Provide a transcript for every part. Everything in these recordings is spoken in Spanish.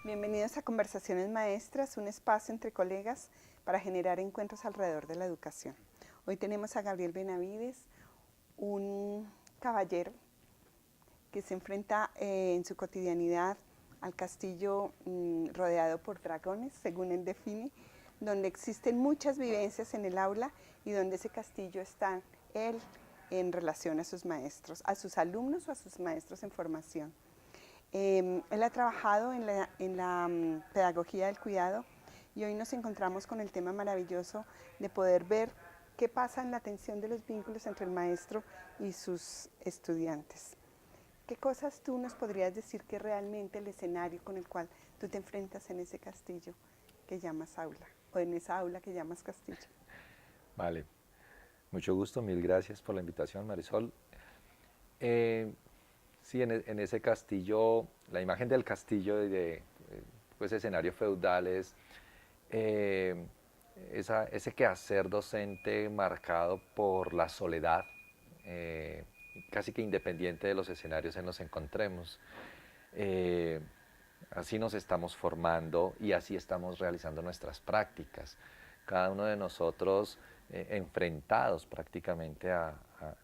Bienvenidos a Conversaciones Maestras, un espacio entre colegas para generar encuentros alrededor de la educación. Hoy tenemos a Gabriel Benavides, un caballero que se enfrenta en su cotidianidad al castillo rodeado por dragones, según él define, donde existen muchas vivencias en el aula y donde ese castillo está él en relación a sus maestros, a sus alumnos o a sus maestros en formación. Él ha trabajado en la pedagogía del cuidado y hoy nos encontramos con el tema maravilloso de poder ver qué pasa en la tensión de los vínculos entre el maestro y sus estudiantes. ¿Qué cosas tú nos podrías decir que realmente el escenario con el cual tú te enfrentas en ese castillo que llamas aula o en esa aula que llamas castillo? Vale, mucho gusto, mil gracias por la invitación, Marisol. Eh, sí, en ese castillo, la imagen del castillo pues escenarios feudales, eh, ese quehacer docente marcado por la soledad, eh, casi que independiente de los escenarios en los que encontremos. Eh, Así nos estamos formando y así estamos realizando nuestras prácticas. Cada uno de nosotros enfrentados prácticamente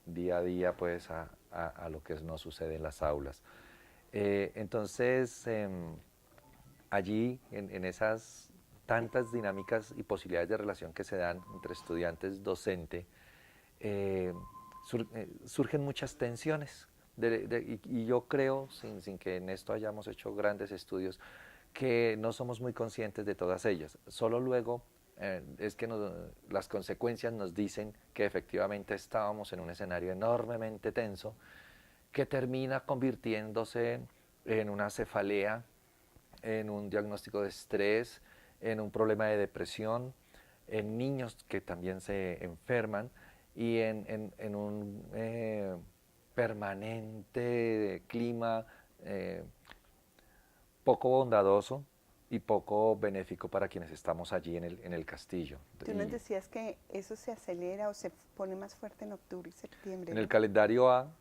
día a día pues a lo que nos sucede en las aulas. Entonces, allí en esas tantas dinámicas y posibilidades de relación que se dan entre estudiantes docente, eh, surgen muchas tensiones. Y yo creo, sin que en esto hayamos hecho grandes estudios, que no somos muy conscientes de todas ellas. Solo luego es que las consecuencias nos dicen que efectivamente estábamos en un escenario enormemente tenso que termina convirtiéndose en una cefalea, en un diagnóstico de estrés, en un problema de depresión, en niños que también se enferman y en un permanente clima poco bondadoso y poco benéfico para quienes estamos allí en el castillo. Tú nos decías que eso se acelera o se pone más fuerte en octubre y septiembre, En el ¿no? calendario A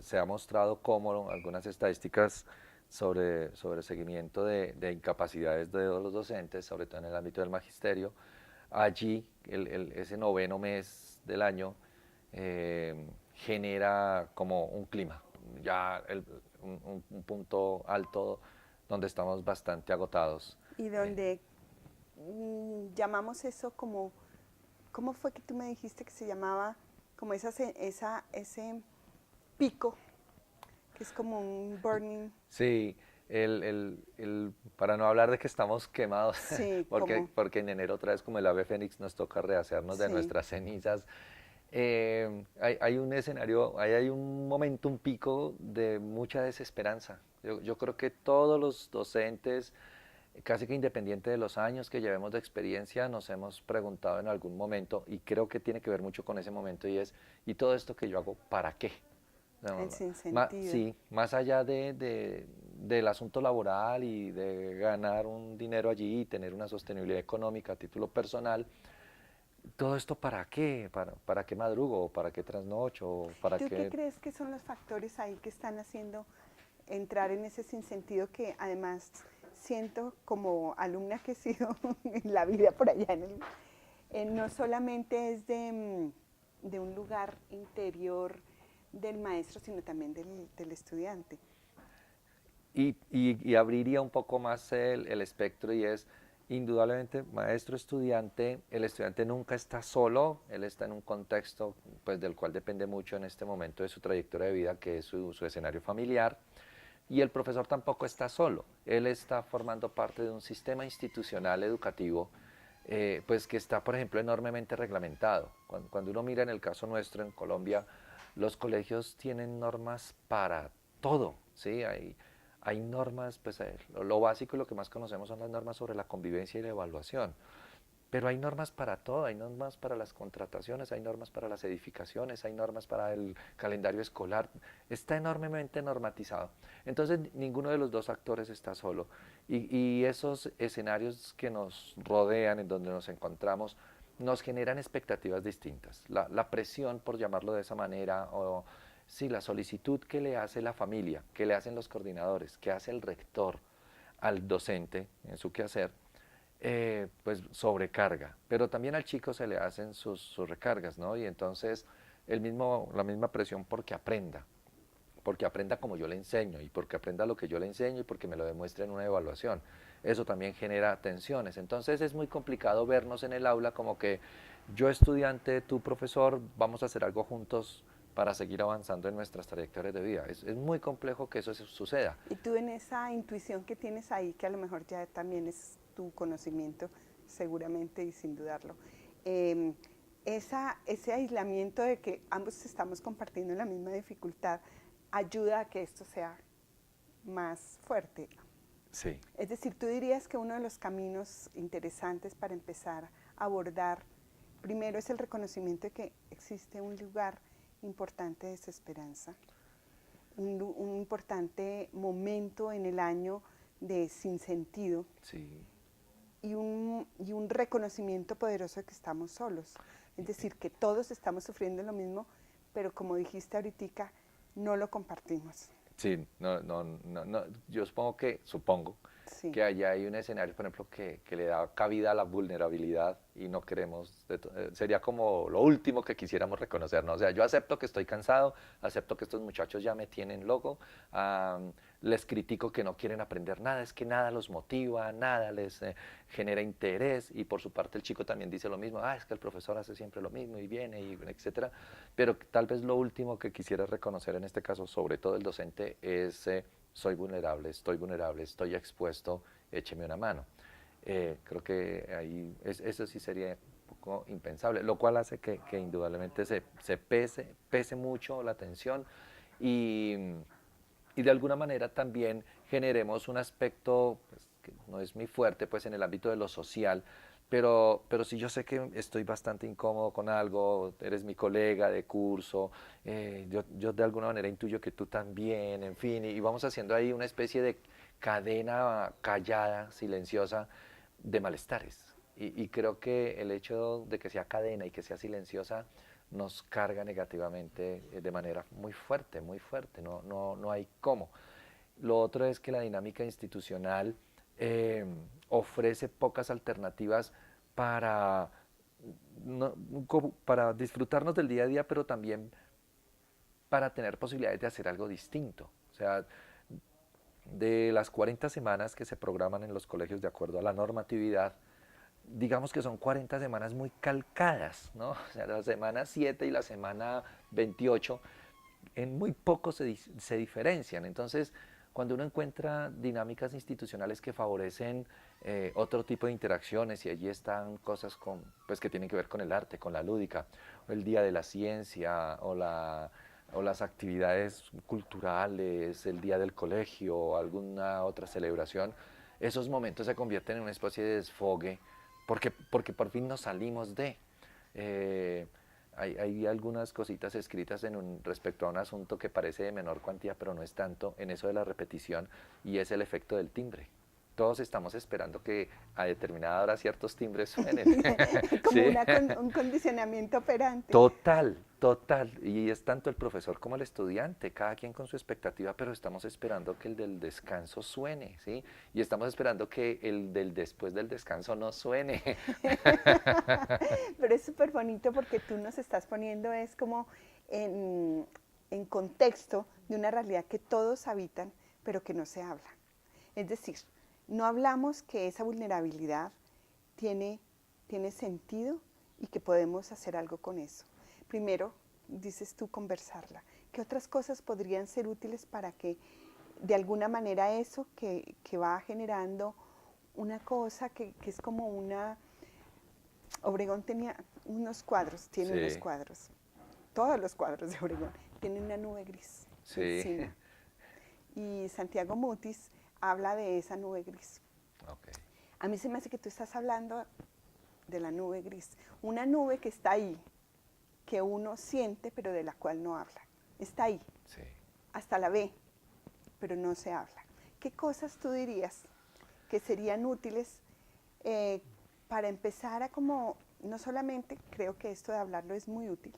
se ha mostrado cómo algunas estadísticas sobre seguimiento de incapacidades de los docentes, sobre todo en el ámbito del magisterio. Allí, ese noveno mes del año genera como un clima, ya un punto alto donde estamos bastante agotados. Y donde llamamos eso como, ¿cómo fue que tú me dijiste que se llamaba? Como ese pico, que es como un burning, Sí, para no hablar de que estamos quemados, sí, como, porque en enero otra vez como el ave fénix nos toca rehacernos de sí. nuestras cenizas, hay un escenario, hay un momento, un pico de mucha desesperanza. Yo creo que todos los docentes, casi que independiente de los años que llevemos de experiencia, nos hemos preguntado en algún momento, y creo que tiene que ver mucho con ese momento, y es, ¿y todo esto que yo hago, para qué? El No, sinsentido. sí, más allá del asunto laboral y de ganar un dinero allí y tener una sostenibilidad económica a título personal, ¿todo esto para qué? ¿Para qué madrugo? ¿Para qué trasnocho? ¿Para ¿Tú qué qué? crees que son los factores ahí que están haciendo entrar en ese sinsentido que además siento como alumna que he sido en la vida por allá no solamente es de un lugar interior del maestro, sino también del estudiante? Y abriría un poco más el espectro y es, indudablemente, maestro, estudiante, el estudiante nunca está solo, él está en un contexto pues, del cual depende mucho en este momento de su trayectoria de vida, que es su escenario familiar, y el profesor tampoco está solo, él está formando parte de un sistema institucional educativo pues que está, por ejemplo, enormemente reglamentado. Cuando uno mira en el caso nuestro en Colombia, los colegios tienen normas para todo, ¿sí? Hay normas, pues lo básico y lo que más conocemos son las normas sobre la convivencia y la evaluación. Pero hay normas para todo, hay normas para las contrataciones, hay normas para las edificaciones, hay normas para el calendario escolar. Está enormemente normatizado. Entonces ninguno de los dos actores está solo. Y esos escenarios que nos rodean, en donde nos encontramos, nos generan expectativas distintas. La presión, por llamarlo de esa manera, o sí, la solicitud que le hace la familia, que le hacen los coordinadores, que hace el rector, al docente en su quehacer, pues sobrecarga, pero también al chico se le hacen sus recargas, ¿no? Y entonces la misma presión porque aprenda como yo le enseño y porque aprenda lo que yo le enseño y porque me lo demuestre en una evaluación. Eso también genera tensiones. Entonces es muy complicado vernos en el aula como que yo estudiante, tú profesor, vamos a hacer algo juntos para seguir avanzando en nuestras trayectorias de vida. Es muy complejo que eso suceda. Y tú en esa intuición que tienes ahí, que a lo mejor ya también es tu conocimiento, seguramente y sin dudarlo, eh, ese aislamiento de que ambos estamos compartiendo la misma dificultad ayuda a que esto sea más fuerte. Sí. Es decir, tú dirías que uno de los caminos interesantes para empezar a abordar, primero es el reconocimiento de que existe un lugar importante de desesperanza, un importante momento en el año de sinsentido, Sí. y un reconocimiento poderoso de que estamos solos. Es decir, que todos estamos sufriendo lo mismo, pero como dijiste ahorita, no lo compartimos. Sí, no, yo supongo Sí. que allá hay un escenario, por ejemplo, que le da cabida a la vulnerabilidad y no queremos, sería como lo último que quisiéramos reconocer, ¿no? O sea, yo acepto que estoy cansado, acepto que estos muchachos ya me tienen loco, les critico que no quieren aprender nada, es que nada los motiva, nada les genera interés, y por su parte el chico también dice lo mismo, es que el profesor hace siempre lo mismo y viene, y etcétera, pero tal vez lo último que quisiera reconocer en este caso, sobre todo el docente, es soy vulnerable, estoy expuesto, écheme una mano. Creo que ahí eso sí sería un poco impensable, lo cual hace que indudablemente se pese mucho la tensión y de alguna manera también generemos un aspecto pues, que no es muy fuerte pues, en el ámbito de lo social, pero si yo sé que estoy bastante incómodo con algo, eres mi colega de curso, yo de alguna manera intuyo que tú también, en fin, y vamos haciendo ahí una especie de cadena callada, silenciosa, de malestares. Y creo que el hecho de que sea cadena y que sea silenciosa nos carga negativamente de manera muy fuerte, no hay cómo. Lo otro es que la dinámica institucional eh, ofrece pocas alternativas para, para disfrutarnos del día a día, pero también para tener posibilidades de hacer algo distinto. O sea, de las 40 semanas que se programan en los colegios de acuerdo a la normatividad, digamos que son 40 semanas muy calcadas, ¿no? O sea, la semana 7 y la semana 28 en muy poco se diferencian. Entonces, cuando uno encuentra dinámicas institucionales que favorecen otro tipo de interacciones, y allí están cosas pues, que tienen que ver con el arte, con la lúdica, o el Día de la Ciencia, o las actividades culturales, el Día del Colegio, o alguna otra celebración, esos momentos se convierten en una especie de desfogue, porque por fin nos salimos de... hay algunas cositas escritas respecto a un asunto que parece de menor cuantía, pero no es tanto, en eso de la repetición, y es el efecto del timbre. Todos estamos esperando que a determinada hora ciertos timbres suenen. Como ¿Sí? un condicionamiento operante. Total. Y es tanto el profesor como el estudiante, cada quien con su expectativa, pero estamos esperando que el del descanso suene, ¿sí? Y estamos esperando que el del después del descanso no suene. Pero es súper bonito porque tú nos estás poniendo, es como en, en contexto de una realidad que todos habitan, pero que no se habla. Es decir, no hablamos que esa vulnerabilidad tiene sentido y que podemos hacer algo con eso. Primero, dices tú, conversarla. ¿Qué otras cosas podrían ser útiles para que de alguna manera eso que va generando una cosa que es como una... Obregón tenía unos cuadros, tiene unos Sí, cuadros, todos los cuadros de Obregón, tienen una nube gris sí. encima. Y Santiago Mutis habla de esa nube gris. Ok. A mí se me hace que tú estás hablando de la nube gris, una nube que está ahí, que uno siente pero de la cual no habla. Está ahí, Sí. hasta la ve, pero no se habla. ¿Qué cosas tú dirías que serían útiles para empezar a como, no solamente creo que esto de hablarlo es muy útil,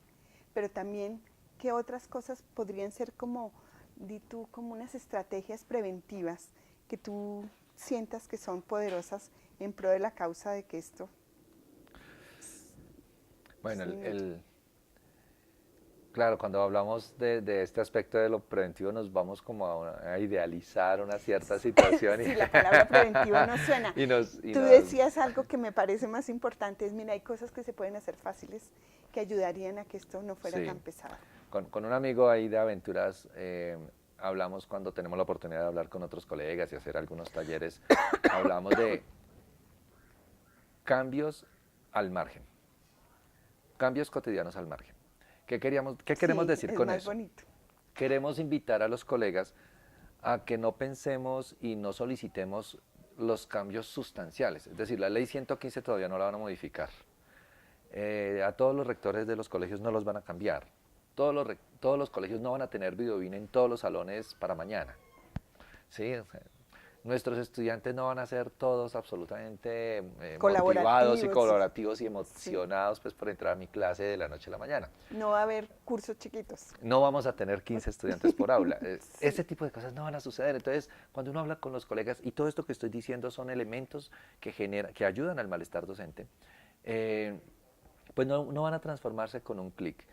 pero también qué otras cosas podrían ser como, di tú, como unas estrategias preventivas que tú sientas que son poderosas en pro de la causa de que esto... Bueno, sí, claro, cuando hablamos de este aspecto de lo preventivo nos vamos como a idealizar una cierta situación sí, la palabra preventivo no suena. y Tú nos, decías algo que me parece más importante, es, mira, hay cosas que se pueden hacer fáciles que ayudarían a que esto no fuera sí. tan pesado. Con un amigo ahí de aventuras hablamos cuando tenemos la oportunidad de hablar con otros colegas y hacer algunos talleres, hablamos de cambios al margen, cambios cotidianos al margen. ¿Qué queremos Sí, decir es con más eso? bonito. Queremos invitar a los colegas a que no pensemos y no solicitemos los cambios sustanciales. Es decir, la ley 115 todavía no la van a modificar. A todos los rectores de los colegios no los van a cambiar. Todos los colegios no van a tener videobin en todos los salones para mañana. ¿Sí? O sea, nuestros estudiantes no van a ser todos absolutamente motivados y Colaborativos, colaborativos y sí. emocionados pues, por entrar a mi clase de la noche a la mañana. No va a haber cursos chiquitos. No vamos a tener 15 estudiantes por aula. Sí. Ese tipo de cosas no van a suceder. Entonces, cuando uno habla con los colegas, y todo esto que estoy diciendo son elementos que ayudan al malestar docente, eh, pues no van a transformarse con un clic.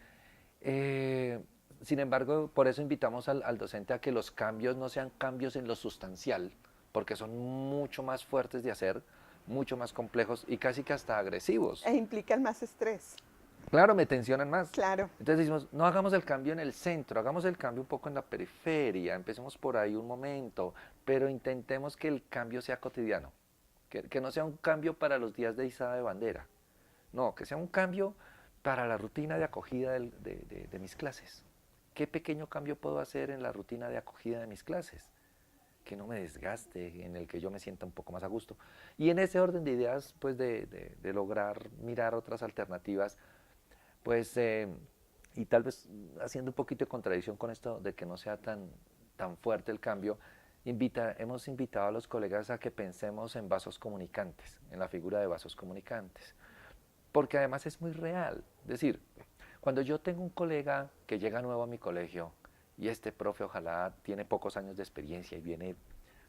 Sin embargo, por eso invitamos al docente a que los cambios no sean cambios en lo sustancial, porque son mucho más fuertes de hacer, mucho más complejos y casi que hasta agresivos. E implican más estrés. Claro, me tensionan más. Claro. Entonces decimos, no hagamos el cambio en el centro, hagamos el cambio un poco en la periferia, empecemos por ahí un momento, pero intentemos que el cambio sea cotidiano, que no sea un cambio para los días de izada de bandera, no, que sea un cambio para la rutina de acogida de mis clases. ¿Qué pequeño cambio puedo hacer en la rutina de acogida de mis clases? Que no me desgaste, en el que yo me sienta un poco más a gusto. Y en ese orden de ideas, pues de lograr mirar otras alternativas, pues, y tal vez haciendo un poquito de contradicción con esto de que no sea tan fuerte el cambio, hemos invitado a los colegas a que pensemos en vasos comunicantes, en la figura de vasos comunicantes, porque además es muy real. Es decir, cuando yo tengo un colega que llega nuevo a mi colegio y este profe ojalá tiene pocos años de experiencia y viene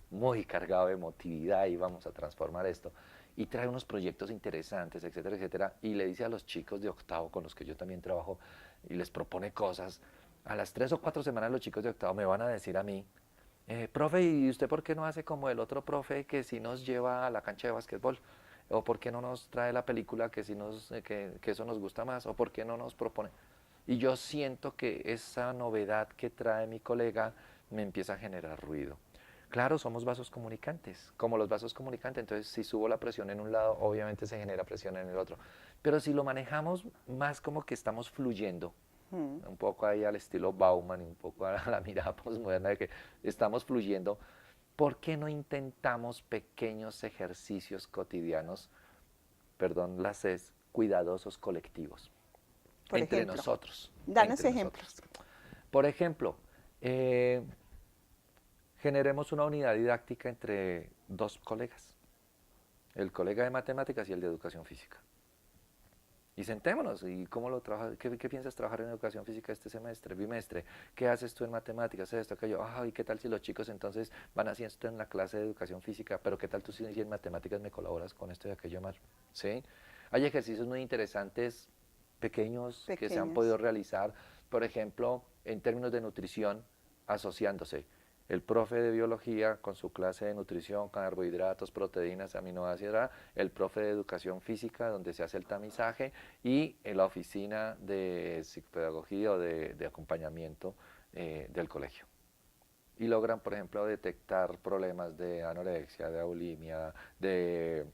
muy cargado de emotividad y vamos a transformar esto, y trae unos proyectos interesantes, etcétera, etcétera, y le dice a los chicos de octavo con los que yo también trabajo y les propone cosas, a las 3 o 4 semanas los chicos de octavo me van a decir a mí, profe, ¿y usted por qué no hace como el otro profe que sí nos lleva a la cancha de básquetbol? ¿O por qué no nos trae la película que eso nos gusta más? ¿O por qué no nos propone? Y yo siento que esa novedad que trae mi colega me empieza a generar ruido. Claro, somos vasos comunicantes, como los vasos comunicantes, entonces si subo la presión en un lado, obviamente se genera presión en el otro. Pero si lo manejamos más como que estamos fluyendo, Mm. un poco ahí al estilo Bauman y un poco a la mirada postmoderna de que estamos fluyendo, ¿por qué no intentamos pequeños ejercicios cotidianos, perdón, las es, cuidadosos colectivos, Por entre ejemplo, nosotros, danos entre ejemplos. nosotros? Por ejemplo, generemos una unidad didáctica entre dos colegas, el colega de matemáticas y el de educación física. Y sentémonos, ¿y cómo lo trabajas? ¿Qué piensas trabajar en educación física este semestre, bimestre? ¿Qué haces tú en matemáticas? Esto, aquello. ¿Y qué tal si los chicos entonces van haciendo esto en la clase de educación física? Pero ¿qué tal tú si en matemáticas me colaboras con esto y aquello más? ¿Sí? Hay ejercicios muy interesantes, pequeños, que se han Pequeños. podido realizar, por ejemplo, en términos de nutrición, asociándose el profe de biología con su clase de nutrición, carbohidratos, proteínas, aminoácidos, el profe de educación física donde se hace el tamizaje y en la oficina de psicopedagogía o de acompañamiento del colegio. Y logran, por ejemplo, detectar problemas de anorexia, de bulimia, de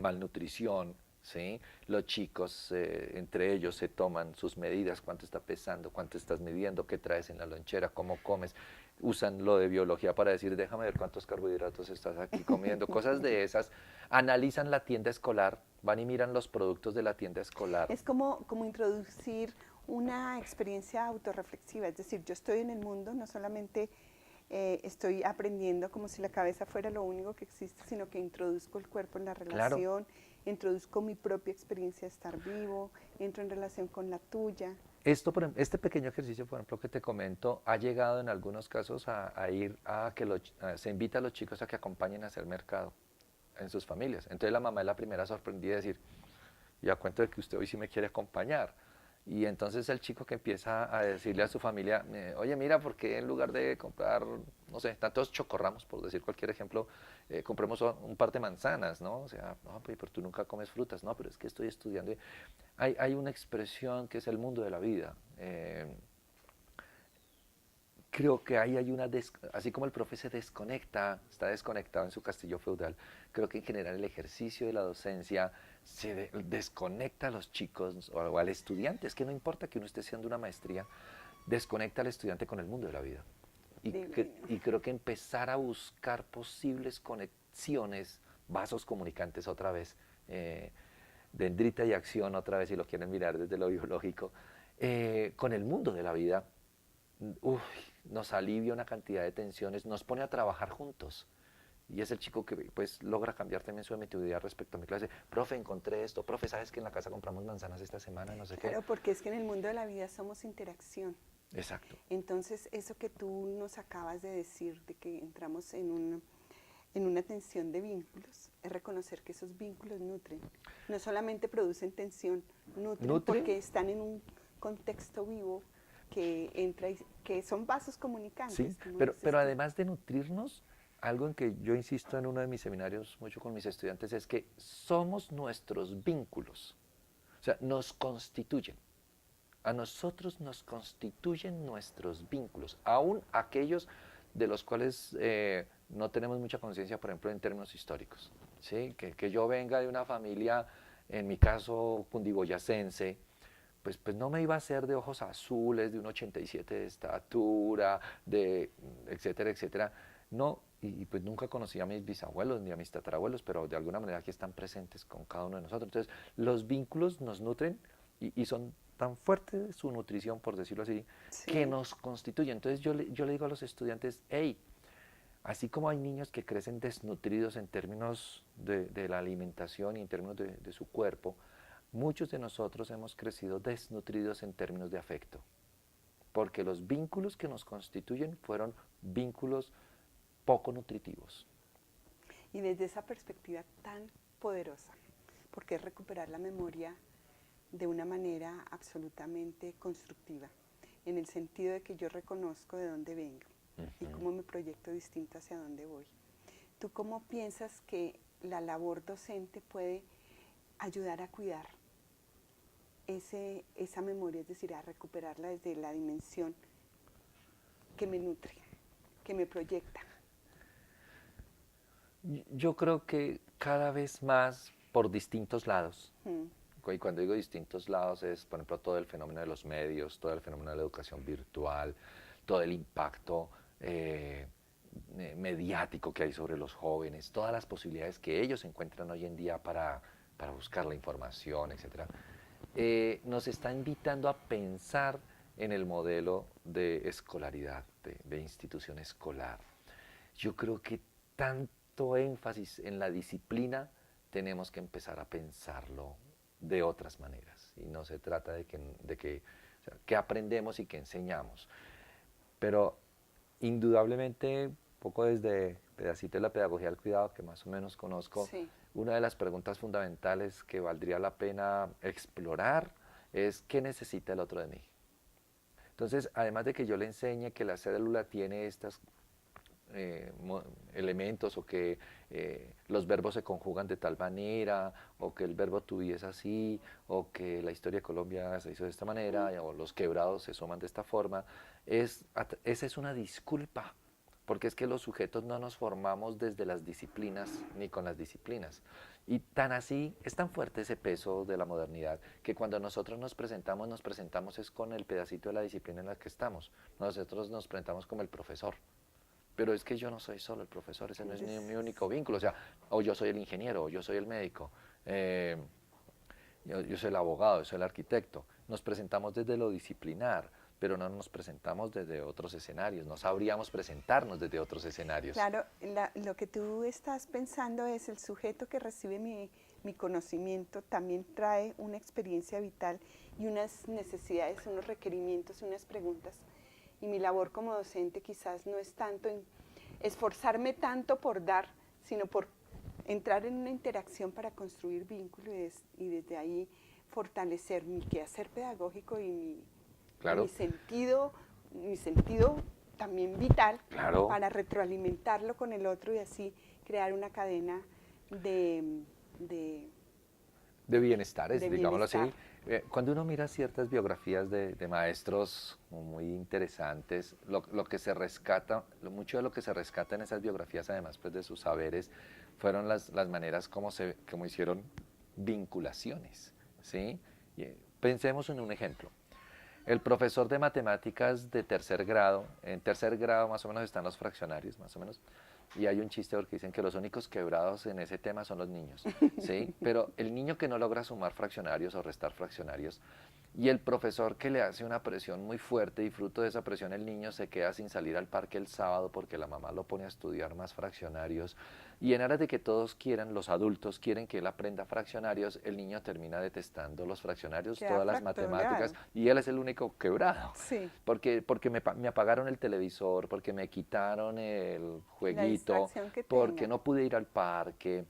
malnutrición, ¿sí? Los chicos, entre ellos, se toman sus medidas, cuánto está pesando, cuánto estás midiendo, qué traes en la lonchera, cómo comes. Usan lo de biología para decir, déjame ver cuántos carbohidratos estás aquí comiendo, cosas de esas. Analizan la tienda escolar, van y miran los productos de la tienda escolar. Es como introducir una experiencia autorreflexiva, es decir, yo estoy en el mundo, no solamente estoy aprendiendo como si la cabeza fuera lo único que existe, sino que introduzco el cuerpo en la Claro, relación, introduzco mi propia experiencia de estar vivo, entro en relación con la tuya. Este pequeño ejercicio, por ejemplo, que te comento, ha llegado en algunos casos a ir a que se invita a los chicos a que acompañen a hacer mercado en sus familias. Entonces la mamá es la primera sorprendida de decir, y a cuento de que usted hoy sí me quiere acompañar. Y entonces el chico que empieza a decirle a su familia, oye, mira, ¿por qué en lugar de comprar, no sé, tantos chocorramos, por decir cualquier ejemplo, compremos un par de manzanas, ¿no? O sea, no, pero tú nunca comes frutas, no, pero es que estoy estudiando. Hay una expresión que es el mundo de la vida. Creo que ahí hay así como el profe se desconecta, está desconectado en su castillo feudal, creo que en general el ejercicio de la docencia desconecta a los chicos o al estudiante. Es que no importa que uno esté haciendo una maestría, desconecta al estudiante con el mundo de la vida. Y creo que empezar a buscar posibles conexiones, vasos comunicantes otra vez, dendrita y acción otra vez, si lo quieren mirar desde lo biológico, con el mundo de la vida, uf, nos alivia una cantidad de tensiones, nos pone a trabajar juntos. Y es el chico que pues logra cambiar también su emotividad respecto a mi clase. Profe, encontré esto. Profe, ¿sabes que en la casa compramos manzanas esta semana? No sé qué. Claro, porque es que en el mundo de la vida somos interacción. Exacto. Entonces, eso que tú nos acabas de decir, de que entramos en una tensión de vínculos, es reconocer que esos vínculos nutren. No solamente producen tensión, nutren porque están en un contexto vivo que entra y que son vasos comunicantes. Sí, pero además de nutrirnos, algo en que yo insisto en uno de mis seminarios mucho con mis estudiantes es que somos nuestros vínculos, o sea, nos constituyen. A nosotros nos constituyen nuestros vínculos, aún aquellos de los cuales no tenemos mucha conciencia, por ejemplo, en términos históricos. ¿Sí? Que yo venga de una familia, en mi caso, cundiboyacense, pues no me iba a ser de ojos azules, de un 87 de estatura, etcétera, etcétera. No, y pues nunca conocí a mis bisabuelos ni a mis tatarabuelos, pero de alguna manera aquí están presentes con cada uno de nosotros. Entonces, los vínculos nos nutren y son tan fuerte su nutrición, por decirlo así, sí, que nos constituye. Entonces yo le digo a los estudiantes, hey, así como hay niños que crecen desnutridos en términos de la alimentación y en términos de su cuerpo, muchos de nosotros hemos crecido desnutridos en términos de afecto, porque los vínculos que nos constituyen fueron vínculos poco nutritivos. Y desde esa perspectiva tan poderosa, porque es recuperar la memoria de una manera absolutamente constructiva, en el sentido de que yo reconozco de dónde vengo y cómo me proyecto distinto hacia dónde voy. ¿Tú cómo piensas que la labor docente puede ayudar a cuidar esa memoria, es decir, a recuperarla desde la dimensión que me nutre, que me proyecta? Yo creo que cada vez más por distintos lados. Y cuando digo distintos lados es, por ejemplo, todo el fenómeno de los medios, todo el fenómeno de la educación virtual, todo el impacto mediático que hay sobre los jóvenes, todas las posibilidades que ellos encuentran hoy en día para buscar la información, etc. Nos está invitando a pensar en el modelo de escolaridad, de institución escolar. Yo creo que tanto énfasis en la disciplina tenemos que empezar a pensarlo de otras maneras. Y no se trata de que aprendemos y que enseñamos. Pero indudablemente, poco desde pedacito de la pedagogía del cuidado, que más o menos conozco, sí, una de las preguntas fundamentales que valdría la pena explorar es ¿qué necesita el otro de mí? Entonces, además de que yo le enseñe que la célula tiene estos elementos o que los verbos se conjugan de tal manera o que el verbo to be es así o que la historia de Colombia se hizo de esta manera o los quebrados se suman de esta forma, esa es una disculpa, porque es que los sujetos no nos formamos desde las disciplinas ni con las disciplinas. Y tan así, es tan fuerte ese peso de la modernidad, que cuando nosotros nos presentamos es con el pedacito de la disciplina en la que estamos. Nosotros nos presentamos como el profesor. Pero es que yo no soy solo el profesor, ese no es mi único vínculo. O sea, o yo soy el ingeniero, o yo soy el médico, yo soy el abogado, yo soy el arquitecto. Nos presentamos desde lo disciplinar, pero no nos presentamos desde otros escenarios, no sabríamos presentarnos desde otros escenarios. Claro, lo que tú estás pensando es el sujeto que recibe mi mi conocimiento, también trae una experiencia vital y unas necesidades, unos requerimientos, unas preguntas. Y mi labor como docente quizás no es tanto en esforzarme tanto por dar, sino por entrar en una interacción para construir vínculo y desde ahí fortalecer mi quehacer pedagógico y Claro. mi sentido también vital, Claro. para retroalimentarlo con el otro y así crear una cadena de bienestares, de digámoslo así. bienestar. Cuando uno mira ciertas biografías de maestros muy interesantes, lo que se rescata, mucho de lo que se rescata en esas biografías, además pues, de sus saberes, fueron las maneras como hicieron vinculaciones, ¿sí? Pensemos en un ejemplo. El profesor de matemáticas de tercer grado, en tercer grado más o menos están los fraccionarios, más o menos, y hay un chiste porque dicen que los únicos quebrados en ese tema son los niños, ¿sí? Pero el niño que no logra sumar fraccionarios o restar fraccionarios, y el profesor que le hace una presión muy fuerte y fruto de esa presión el niño se queda sin salir al parque el sábado porque la mamá lo pone a estudiar más fraccionarios, y en aras de que todos quieran, los adultos quieren que él aprenda fraccionarios, el niño termina detestando los fraccionarios, Queda todas las fracturado. matemáticas, y él es el único quebrado. Sí. Porque me apagaron el televisor, porque me quitaron el jueguito, distracción que porque tenga. no pude ir al parque,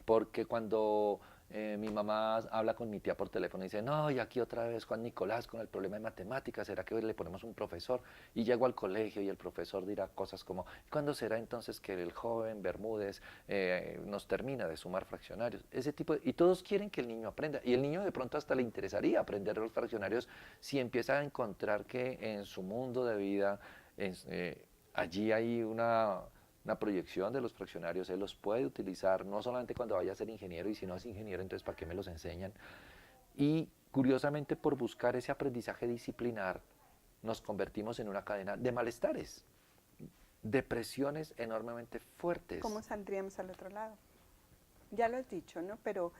porque cuando mi mamá habla con mi tía por teléfono y dice, no, y aquí otra vez Juan Nicolás con el problema de matemáticas, ¿será que le ponemos un profesor? Y llego al colegio y el profesor dirá cosas como, ¿cuándo será entonces que el joven Bermúdez nos termina de sumar fraccionarios? Ese tipo y todos quieren que el niño aprenda, y el niño de pronto hasta le interesaría aprender los fraccionarios si empieza a encontrar que en su mundo de vida allí hay una proyección de los fraccionarios, él los puede utilizar no solamente cuando vaya a ser ingeniero, y si no es ingeniero, entonces ¿para qué me los enseñan? Y curiosamente por buscar ese aprendizaje disciplinar, nos convertimos en una cadena de malestares, depresiones enormemente fuertes. ¿Cómo saldríamos al otro lado? Ya lo has dicho, ¿no? Pero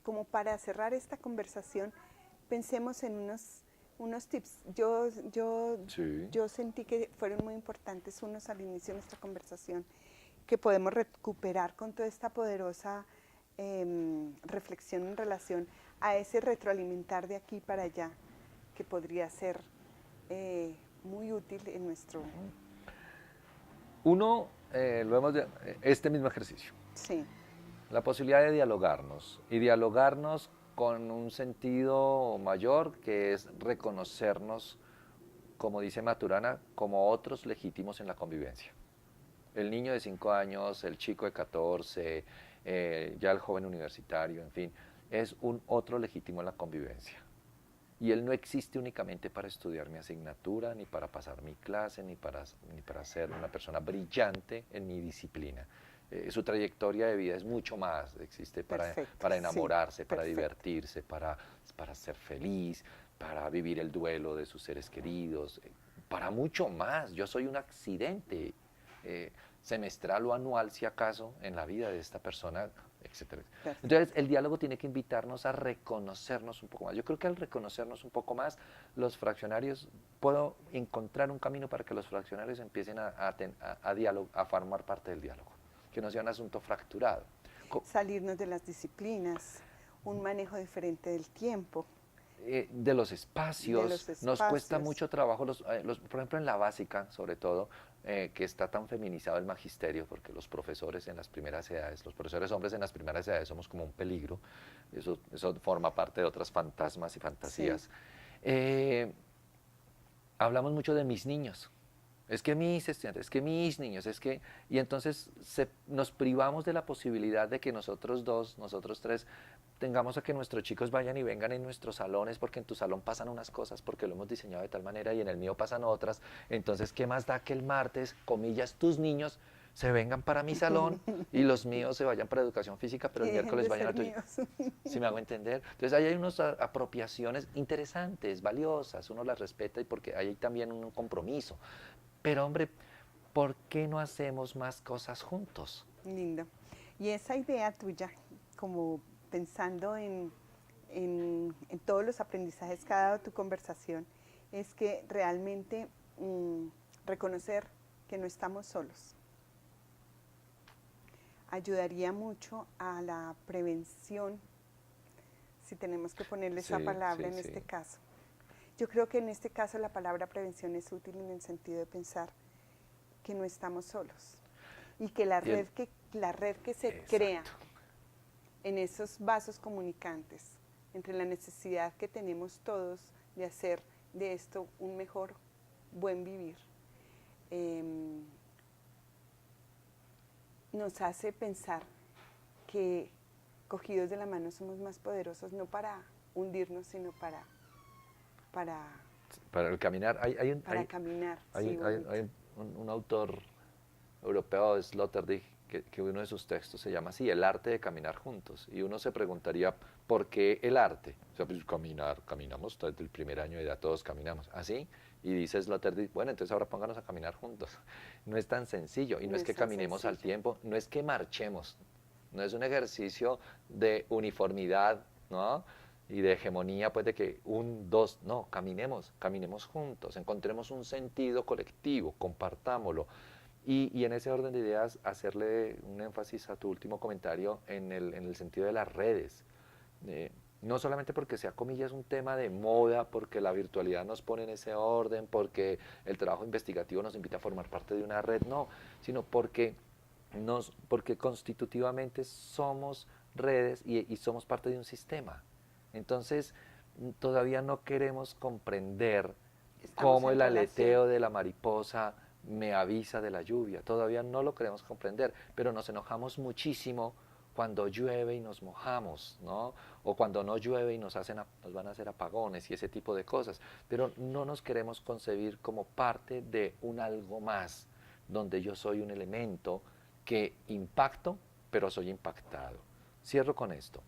como para cerrar esta conversación, pensemos en unos tips. Yo sentí que fueron muy importantes unos al inicio de nuestra conversación, que podemos recuperar con toda esta poderosa reflexión en relación a ese retroalimentar de aquí para allá, que podría ser muy útil en nuestro... Uno, este mismo ejercicio. Sí. La posibilidad de dialogarnos, y dialogarnos con un sentido mayor, que es reconocernos, como dice Maturana, como otros legítimos en la convivencia. El niño de 5 años, el chico de 14, ya el joven universitario, en fin, es un otro legítimo en la convivencia. Y él no existe únicamente para estudiar mi asignatura, ni para pasar mi clase, ni para ser una persona brillante en mi disciplina. Su trayectoria de vida es mucho más, existe para enamorarse, sí, para divertirse, para ser feliz, para vivir el duelo de sus seres queridos, para mucho más. Yo soy un accidente semestral o anual, si acaso, en la vida de esta persona, etcétera. Entonces, el diálogo tiene que invitarnos a reconocernos un poco más. Yo creo que al reconocernos un poco más, los fraccionarios, puedo encontrar un camino para que los fraccionarios empiecen a formar parte del diálogo, que no sea un asunto fracturado. Salirnos de las disciplinas, un manejo diferente del tiempo. De los espacios. Nos cuesta mucho trabajo, por ejemplo en la básica, sobre todo, que está tan feminizado el magisterio, porque los profesores en las primeras edades, los profesores hombres en las primeras edades somos como un peligro, eso forma parte de otras fantasmas y fantasías. Sí. Hablamos mucho de mis niños, es que mis estudiantes, es que mis niños, es que... Y entonces nos privamos de la posibilidad de que nosotros dos, nosotros tres, tengamos a que nuestros chicos vayan y vengan en nuestros salones, porque en tu salón pasan unas cosas, porque lo hemos diseñado de tal manera, y en el mío pasan otras. Entonces, ¿qué más da que el martes, comillas, tus niños se vengan para mi salón y los míos se vayan para educación física, pero el miércoles vayan a tuyo? ¿Sí me hago entender? Entonces, ahí hay unas apropiaciones interesantes, valiosas, uno las respeta, y porque hay también un compromiso. Pero, hombre, ¿por qué no hacemos más cosas juntos? Lindo. Y esa idea tuya, como pensando en todos los aprendizajes que ha dado tu conversación, es que realmente reconocer que no estamos solos. ayudaría mucho a la prevención, si tenemos que ponerle esa Sí, palabra sí, en sí. este caso. Yo creo que en este caso la palabra prevención es útil en el sentido de pensar que no estamos solos y que Y el- la red que se crea Exacto. en esos vasos comunicantes, entre la necesidad que tenemos todos de hacer de esto un mejor buen vivir, nos hace pensar que cogidos de la mano somos más poderosos, no para hundirnos, sino para, Para el caminar, para caminar. hay, Sí, hay- bonito. hay un autor europeo, Sloterdijk, que uno de sus textos se llama así, El arte de caminar juntos. Y uno se preguntaría, ¿por qué el arte? O sea, pues caminamos desde el primer año de edad, todos caminamos. ¿Así? Y dice Sloterdijk, bueno, entonces ahora pónganos a caminar juntos. No es tan sencillo, y no No es es que tan caminemos al sencillo. tiempo, no es que marchemos, no es un ejercicio de uniformidad, ¿no? Y de hegemonía, pues de que un, dos, no, caminemos juntos, encontremos un sentido colectivo, compartámoslo. Y en ese orden de ideas, hacerle un énfasis a tu último comentario en el sentido de las redes. Eh, no solamente porque sea, comillas, un tema de moda, porque la virtualidad nos pone en ese orden, porque el trabajo investigativo nos invita a formar parte de una red, no, sino porque constitutivamente somos redes y somos parte de un sistema. Entonces, todavía no queremos comprender Estamos cómo en el relación. aleteo de la mariposa me avisa de la lluvia. Todavía no lo queremos comprender, pero nos enojamos muchísimo cuando llueve y nos mojamos, ¿no? O cuando no llueve y nos van a hacer apagones y ese tipo de cosas. Pero no nos queremos concebir como parte de un algo más, donde yo soy un elemento que impacto, pero soy impactado. Cierro con esto.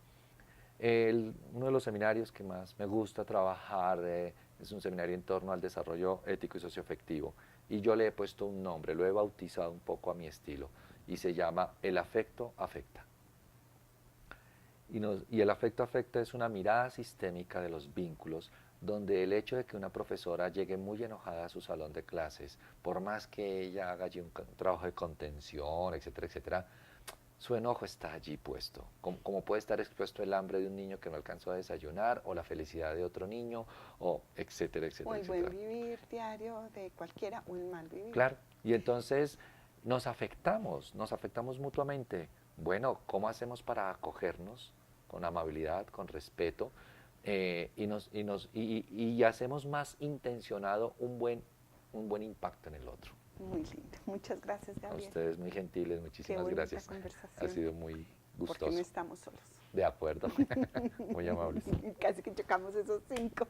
Uno de los seminarios que más me gusta trabajar es un seminario en torno al desarrollo ético y socioafectivo. Y yo le he puesto un nombre, lo he bautizado un poco a mi estilo, y se llama El afecto afecta. Y el afecto afecta es una mirada sistémica de los vínculos, donde el hecho de que una profesora llegue muy enojada a su salón de clases, por más que ella haga allí un trabajo de contención, etcétera, etcétera, su enojo está allí puesto, como puede estar expuesto el hambre de un niño que no alcanzó a desayunar, o la felicidad de otro niño, o etcétera, O etcétera, el buen etcétera. vivir diario de cualquiera, o el mal vivir. Claro, y entonces nos afectamos mutuamente. Bueno, ¿cómo hacemos para acogernos con amabilidad, con respeto, y hacemos más intencionado un buen impacto en el otro? Muy lindo. Muchas gracias, A Gabriel. ustedes muy gentiles, Qué muchísimas bonita gracias. Ha conversación, sido muy porque no gustoso. estamos solos. De acuerdo, muy amables. Casi que chocamos esos 5.